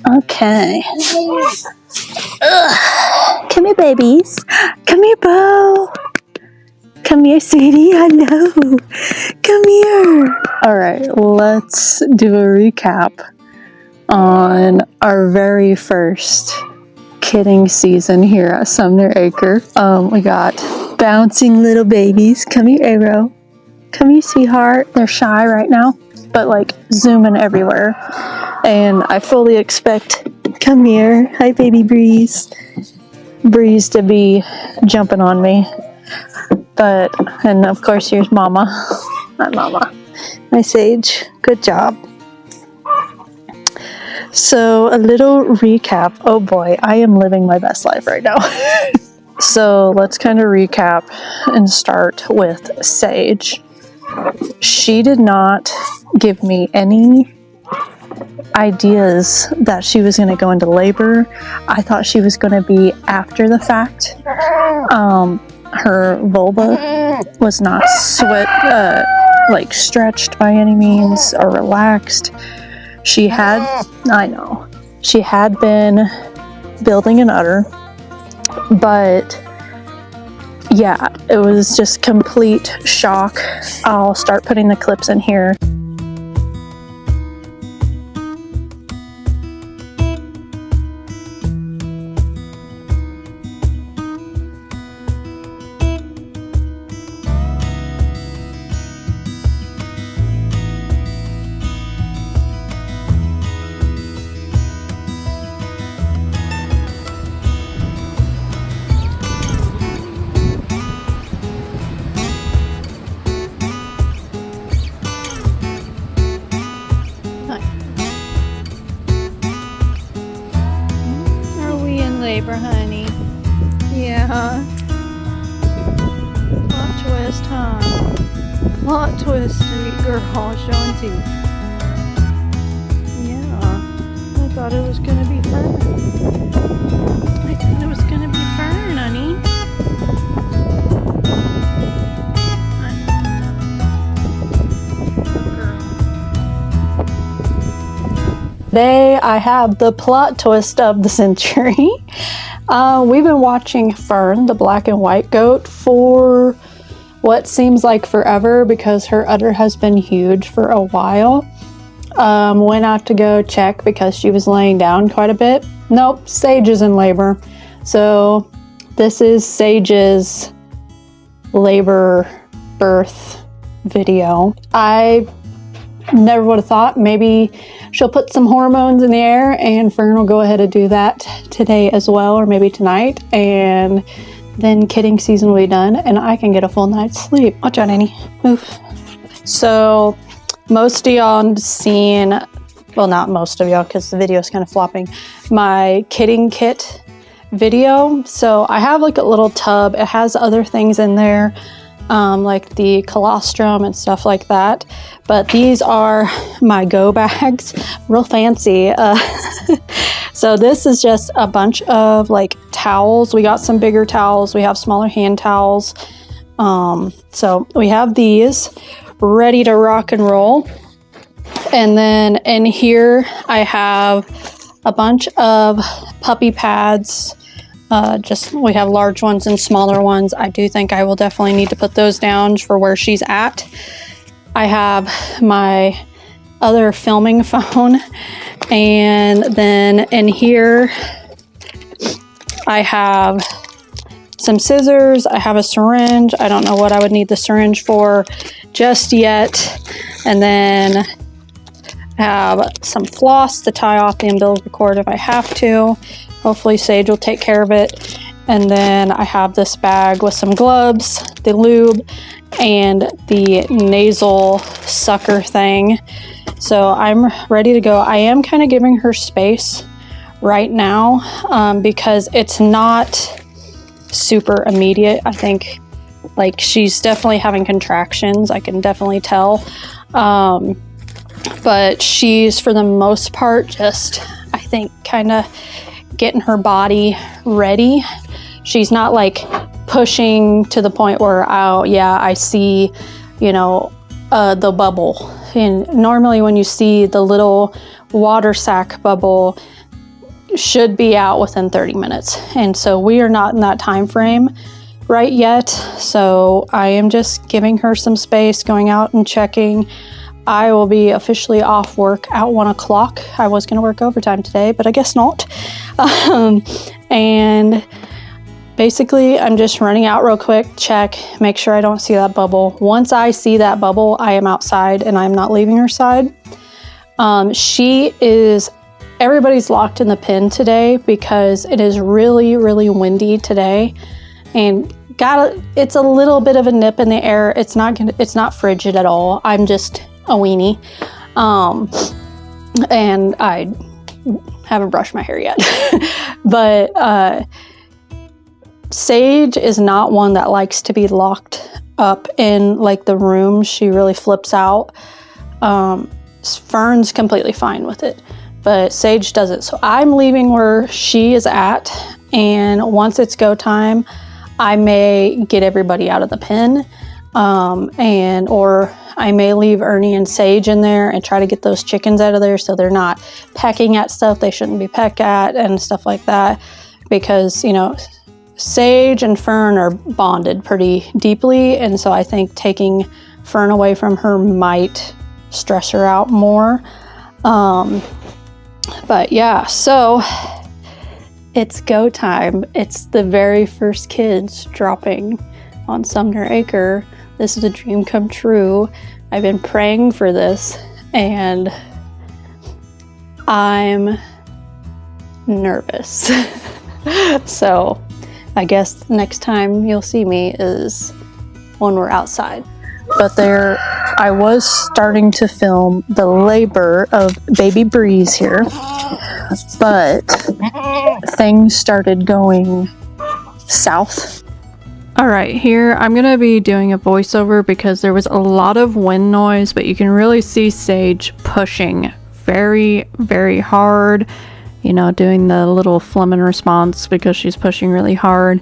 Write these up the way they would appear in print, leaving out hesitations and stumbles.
Okay. Ugh. Come here, babies. Come here, Bo. Come here, sweetie. Hello. Come here. All right, let's do a recap on our very first kidding season here at Sumner Acre. We got bouncing little babies. Come here, Arrow. Come here, sweetheart. They're shy right now, but like zooming everywhere. And I fully expect, come here. Hi, baby Breeze. Breeze to be jumping on me. And of course, here's Mama. Hi, Mama. Hi, Sage. Good job. So, a little recap. Oh boy, I am living my best life right now. So, let's kind of recap and start with Sage. She did not give me any ideas that she was going to go into labor. I thought she was going to be after the fact. Her vulva was not stretched by any means or relaxed. She had been building an udder, but yeah, it was just complete shock. I'll start putting the clips in here. Labor, honey. Yeah. Plot twist, huh? Plot twist, sweet girl, showing teeth. Yeah. I thought it was gonna be fern. I thought it was gonna be fern, honey. Today I have the plot twist of the century. We've been watching Fern, the black and white goat, for what seems like forever because her udder has been huge for a while. Went out to go check because she was laying down quite a bit. Nope, Sage is in labor. So this is Sage's labor birth video. I never would have thought maybe she'll put some hormones in the air and Fern will go ahead and do that today as well, or maybe tonight, and then kidding season will be done and I can get a full night's sleep. Watch out, Annie. Move. So most of y'all have seen, well, not most of y'all because the video is kind of flopping, my kidding kit video. So I have like a little tub. It has other things in there, like the colostrum and stuff like that. But these are my go bags, real fancy. So this is just a bunch of like towels. We got some bigger towels. We have smaller hand towels. So we have these ready to rock and roll. And then in here I have a bunch of puppy pads. We have large ones and smaller ones. I do think I will definitely need to put those down for where she's at. I have my other filming phone, and then in here I have some scissors. I have a syringe. I don't know what I would need the syringe for just yet. And then I have some floss to tie off the umbilical cord if I have to. Hopefully Sage will take care of it. And then I have this bag with some gloves, the lube, and the nasal sucker thing. So I'm ready to go. I am kind of giving her space right now because it's not super immediate. I think like she's definitely having contractions. I can definitely tell. But she's for the most part just, I think, kind of getting her body ready. She's not like pushing to the point where, oh yeah, I see, the bubble. And normally when you see the little water sac bubble, should be out within 30 minutes. And so we are not in that time frame right yet. So I am just giving her some space, going out and checking. I will be officially off work at 1 o'clock. I was going to work overtime today, but I guess not. And basically, I'm just running out real quick, check, make sure I don't see that bubble. Once I see that bubble, I am outside and I'm not leaving her side. Everybody's locked in the pen today because it is really, really windy today. And it's a little bit of a nip in the air. It's not frigid at all. I'm just a weenie. And I haven't brushed my hair yet. But Sage is not one that likes to be locked up in like the room. She really flips out. Fern's completely fine with it, but Sage doesn't. So I'm leaving where she is at, and once it's go time, I may get everybody out of the pen, or I may leave Ernie and Sage in there and try to get those chickens out of there so they're not pecking at stuff they shouldn't be peck at and stuff like that, because Sage and Fern are bonded pretty deeply, and so I think taking Fern away from her might stress her out more. But yeah, so it's go time. It's the very first kids dropping on Sumner Acre. This is a dream come true. I've been praying for this, and I'm nervous. So I guess next time you'll see me is when we're outside. But I was starting to film the labor of baby Breeze here, but things started going south. All right, here I'm gonna be doing a voiceover because there was a lot of wind noise, but you can really see Sage pushing very, very hard, doing the little Fleming response because she's pushing really hard.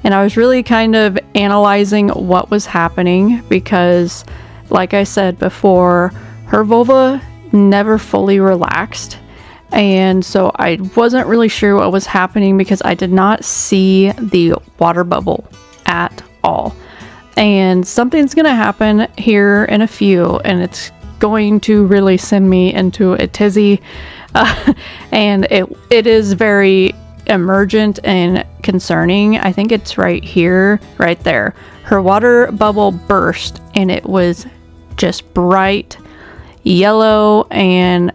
And I was really kind of analyzing what was happening because, like I said before, her vulva never fully relaxed. And so I wasn't really sure what was happening because I did not see the water bubble at all. And something's going to happen here in a few, and it's going to really send me into a tizzy. And it is very emergent and concerning. I think it's right here, right there. Her water bubble burst, and it was just bright yellow. And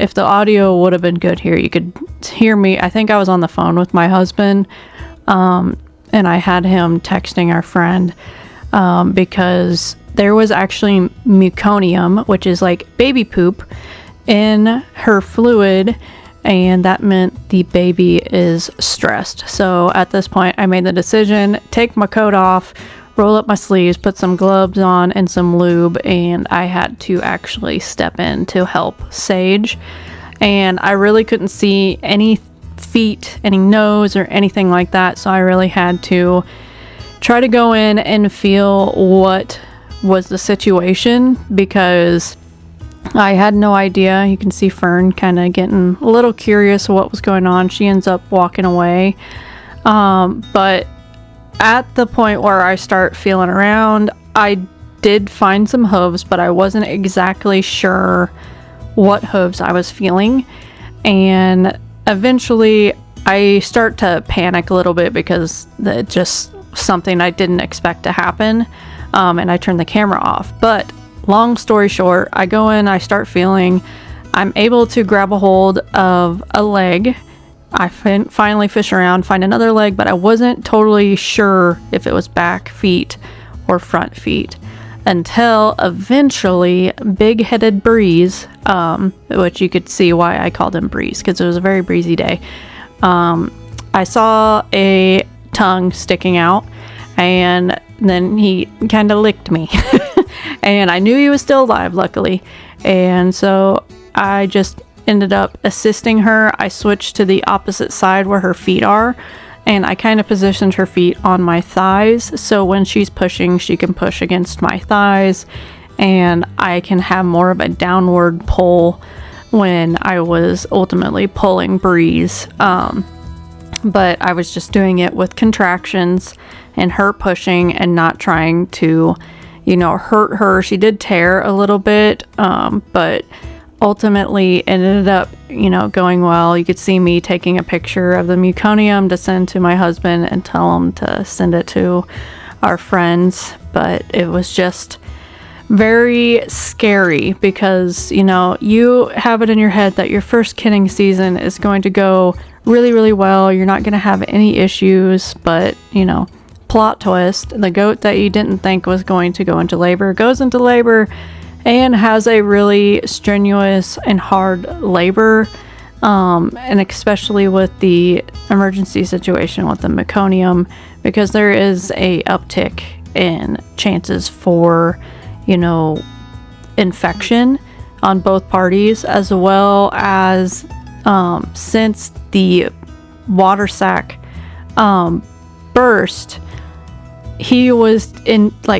if the audio would have been good here, you could hear me. I think I was on the phone with my husband, and I had him texting our friend because there was actually meconium, which is like baby poop, in her fluid. And that meant the baby is stressed. So at this point, I made the decision, take my coat off, roll up my sleeves, put some gloves on and some lube, and I had to actually step in to help Sage. And I really couldn't see any feet, any nose, or anything like that. So I really had to try to go in and feel what was the situation, because I had no idea. You can see Fern kind of getting a little curious what was going on. She ends up walking away. But at the point where I start feeling around, I did find some hooves, but I wasn't exactly sure what hooves I was feeling. And eventually I start to panic a little bit because it's just something I didn't expect to happen. And I turn the camera off. But long story short, I go in, I start feeling, I'm able to grab a hold of a leg. I finally fish around, find another leg, but I wasn't totally sure if it was back feet or front feet until eventually Big-Headed Breeze, which you could see why I called him Breeze, because it was a very breezy day. I saw a tongue sticking out, and then he kind of licked me. And I knew he was still alive, luckily. And so I just ended up assisting her. I switched to the opposite side where her feet are, and I kind of positioned her feet on my thighs. So when she's pushing, she can push against my thighs, and I can have more of a downward pull when I was ultimately pulling Breeze. But I was just doing it with contractions and her pushing and not trying to, hurt her. She did tear a little bit, but ultimately it ended up, going well. You could see me taking a picture of the meconium to send to my husband and tell him to send it to our friends. But it was just very scary because, you have it in your head that your first kidding season is going to go really, really well. You're not going to have any issues, but, plot twist, the goat that you didn't think was going to go into labor goes into labor and has a really strenuous and hard labor, and especially with the emergency situation with the meconium, because there is a uptick in chances for, infection on both parties, as well as since the water sac burst, he was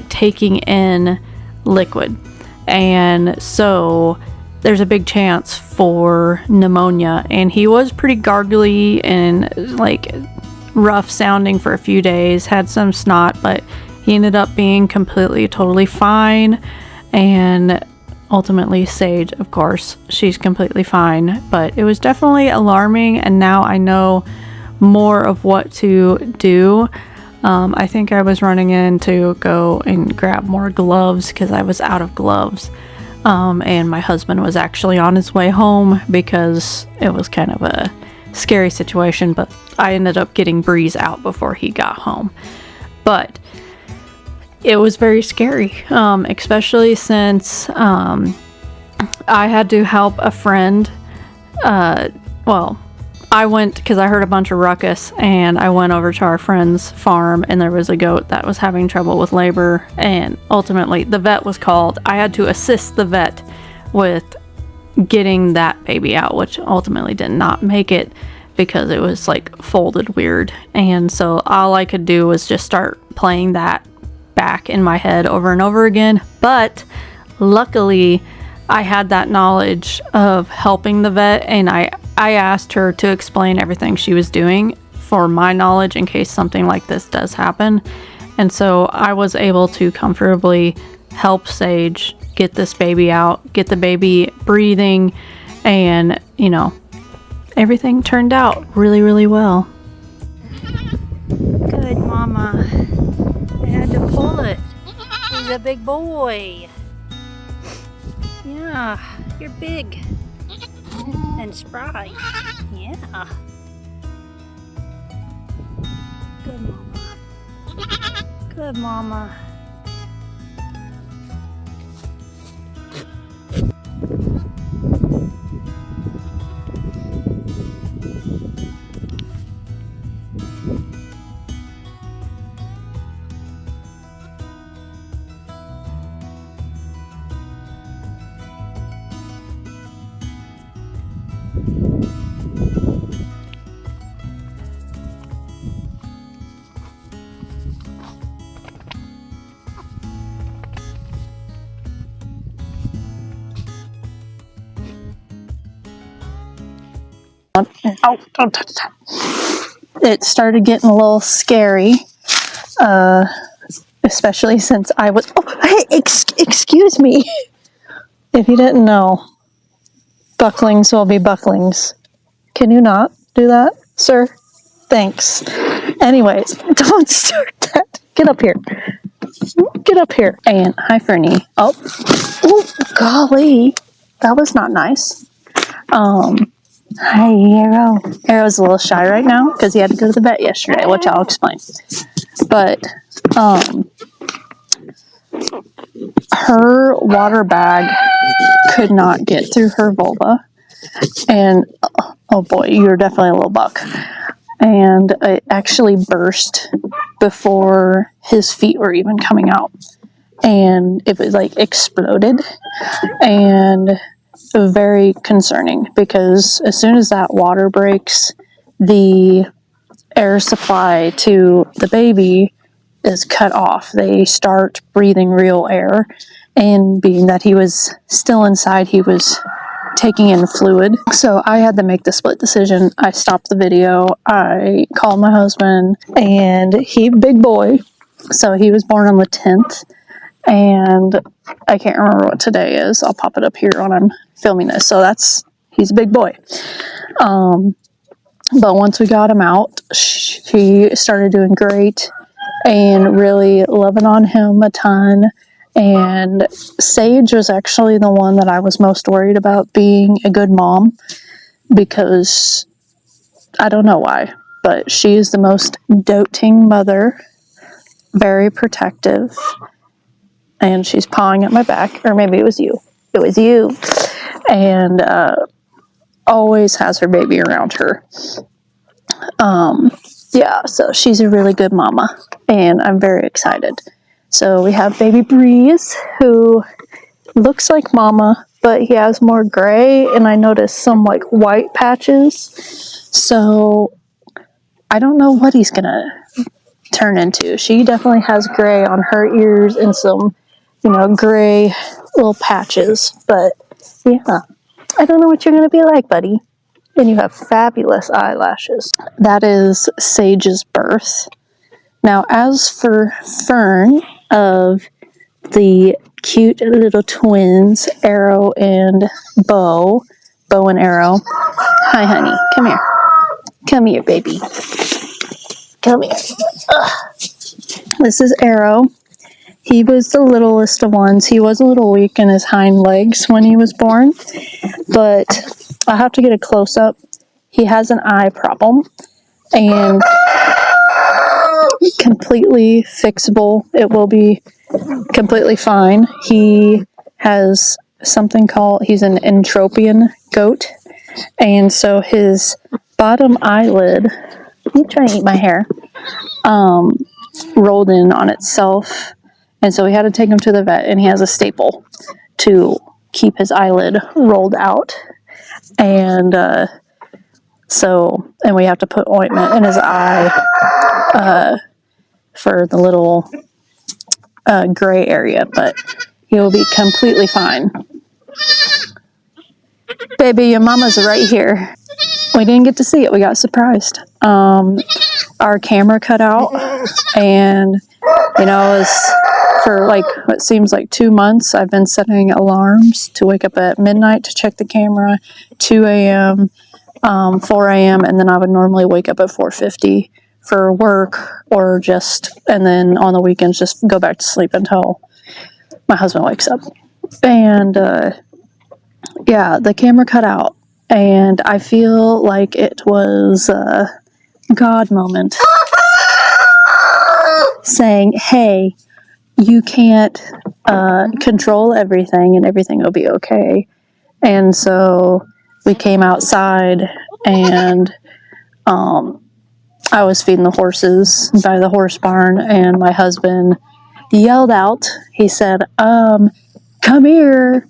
taking in liquid, and so there's a big chance for pneumonia. And he was pretty gargly and rough sounding for a few days, had some snot, but he ended up being completely, totally fine. And ultimately Sage, of course, she's completely fine, but it was definitely alarming, and now I know more of what to do. I think I was running in to go and grab more gloves because I was out of gloves, and my husband was actually on his way home because it was kind of a scary situation, but I ended up getting Breeze out before he got home. But it was very scary, especially since I had to help a friend. I went because I heard a bunch of ruckus, and I went over to our friend's farm, and there was a goat that was having trouble with labor, and ultimately the vet was called. I had to assist the vet with getting that baby out, which ultimately did not make it because it was folded weird. And so all I could do was just start playing that back in my head over and over again. But luckily I had that knowledge of helping the vet, and I asked her to explain everything she was doing for my knowledge in case something like this does happen. And so I was able to comfortably help Sage get this baby out, get the baby breathing, and everything turned out really, really well. Good mama. I had to pull it. He's a big boy. Yeah, you're big and spry. Yeah. Good mama. Good mama. Oh, don't touch that. It started getting a little scary, especially since I was... Oh, hey, excuse me. If you didn't know, bucklings will be bucklings. Can you not do that, sir? Thanks. Anyways, don't start that. Get up here. Get up here. And hi, Fernie. Oh, golly. That was not nice. Hi, Arrow. Arrow's a little shy right now because he had to go to the vet yesterday, which I'll explain. But, her water bag could not get through her vulva. And, oh boy, you're definitely a little buck. And it actually burst before his feet were even coming out. And it was exploded. And very concerning because as soon as that water breaks, the air supply to the baby is cut off. They start breathing real air, and being that he was still inside, he was taking in fluid. So I had to make the split decision. I stopped the video. I called my husband, and big boy. So he was born on the 10th, and I can't remember what today is. I'll pop it up here when I'm filming this. So he's a big boy. But once we got him out, she started doing great and really loving on him a ton. And Sage was actually the one that I was most worried about being a good mom, because I don't know why, but she is the most doting mother, very protective, and she's pawing at my back, or maybe it was you. It was you. And always has her baby around her. Yeah, so she's a really good mama, and I'm very excited. So we have baby Breeze, who looks like mama, but he has more gray, and I noticed some like white patches. So I don't know what he's gonna turn into. She definitely has gray on her ears and some, gray little patches. But yeah, I don't know what you're gonna be like, buddy. And you have fabulous eyelashes. That is Sage's birth. Now, as for Fern, of the cute little twins, Arrow and Bow and Arrow. Hi, honey. Come here. Come here, baby. Come here. Ugh. This is Arrow. He was the littlest of ones. He was a little weak in his hind legs when he was born, but I'll have to get a close-up. He has an eye problem, and completely fixable. It will be completely fine. He has something called, he's an entropion goat, and so his bottom eyelid, you trying to eat my hair, rolled in on itself, and so we had to take him to the vet, and he has a staple to keep his eyelid rolled out, and we have to put ointment in his eye for the little gray area, but he will be completely fine. Baby, your mama's right here. We didn't get to see it. We got surprised. Our camera cut out, and it was for like what seems like 2 months. I've been setting alarms to wake up at midnight to check the camera, 2 a.m., 4 a.m., and then I would normally wake up at 4:50 for work, and then on the weekends just go back to sleep until my husband wakes up. And the camera cut out, and I feel like it was a God moment saying, hey, you can't control everything, and everything will be okay. And so we came outside, and I was feeding the horses by the horse barn, and my husband yelled out. He said, come here.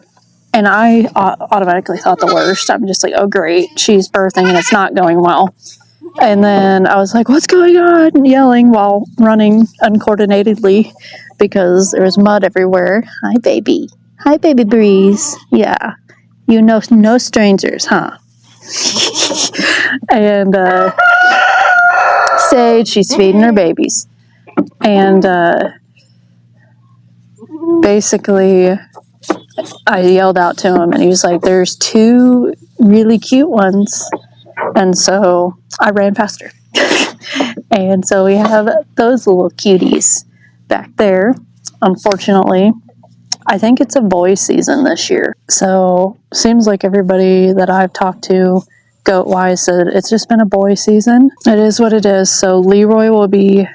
And I automatically thought the worst. I'm just like, oh, great. She's birthing, and it's not going well. And then I was like, what's going on? And yelling while running uncoordinatedly because there was mud everywhere. Hi, baby. Hi, baby Breeze. Yeah. You know no strangers, huh? And Sage, she's feeding her babies. And basically, I yelled out to him, and he was like, there's 2 really cute ones. And so I ran faster. And so we have those little cuties back there. Unfortunately, I think it's a boy season this year. So seems like everybody that I've talked to goat-wise said it's just been a boy season. It is what it is. So Leroy will be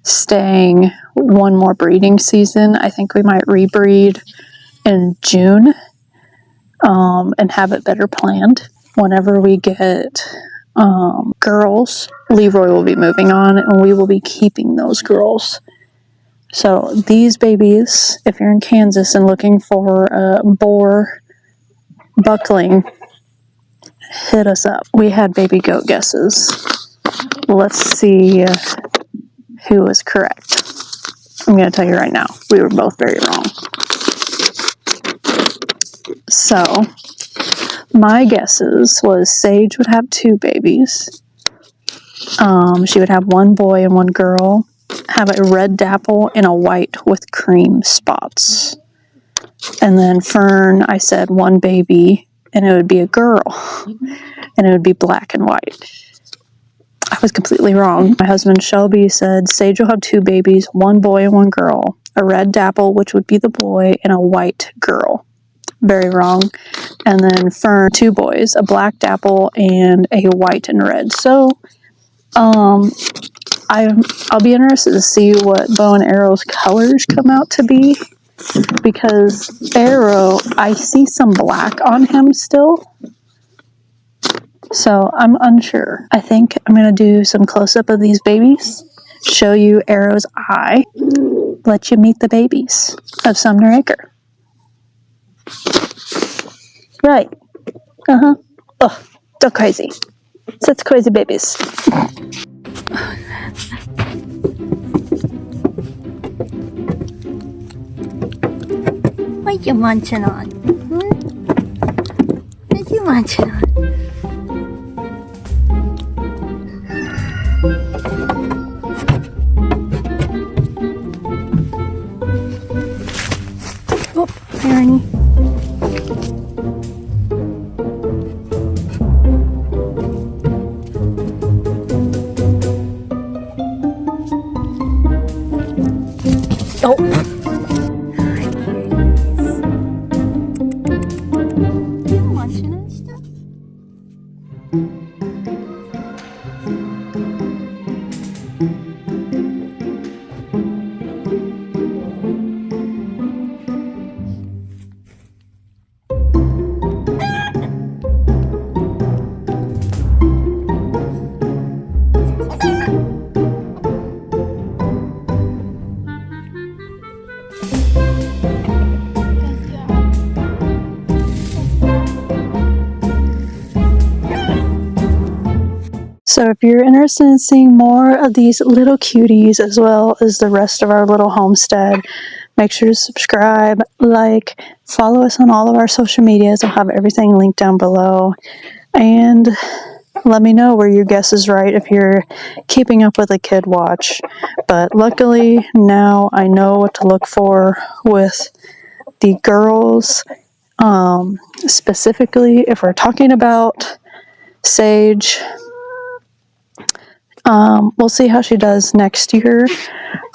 staying one more breeding season. I think we might rebreed in June and have it better planned. Whenever we get girls, Leroy will be moving on, and we will be keeping those girls. So these babies, if you're in Kansas and looking for a Boer buckling, hit us up. We had baby goat guesses. Let's see who was correct. I'm going to tell you right now, we were both very wrong. So my guesses was Sage would have 2 babies. She would have 1 boy and 1 girl, have a red dapple and a white with cream spots. And then Fern, I said 1 baby, and it would be a girl, and it would be black and white. I was completely wrong. My husband Shelby said Sage will have 2 babies, 1 boy and 1 girl, a red dapple, which would be the boy, and a white girl. Very wrong. And then Fern, 2 boys, a black dapple and a white and red. So, I'll be interested to see what bow and arrow's colors come out to be, because Arrow, I see some black on him still. So I'm unsure. I think I'm going to do some close-up of these babies, show you Arrow's eye, let you meet the babies of Sumner Acre. Right. Uh-huh. Oh, they're crazy. Such crazy babies. What you munching on? What you munching on? Oh, Ernie. Oh. So if you're interested in seeing more of these little cuties as well as the rest of our little homestead, make sure to subscribe, like, follow us on all of our social medias. I'll have everything linked down below. And let me know where your guess is right if you're keeping up with a kid watch. But luckily now I know what to look for with the girls. Specifically, if we're talking about Sage, we'll see how she does next year.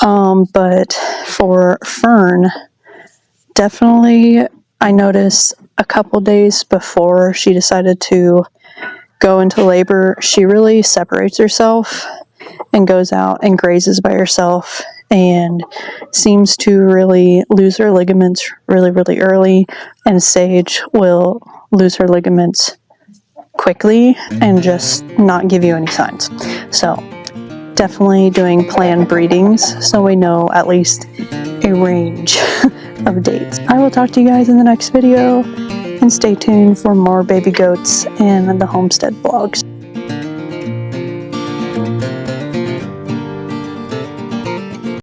But for Fern, definitely I noticed a couple days before she decided to go into labor, she really separates herself and goes out and grazes by herself and seems to really lose her ligaments really, really early. And Sage will lose her ligaments quickly and just not give you any signs. So definitely doing planned breedings so we know at least a range of dates. I will talk to you guys in the next video, and stay tuned for more baby goats and the homestead vlogs.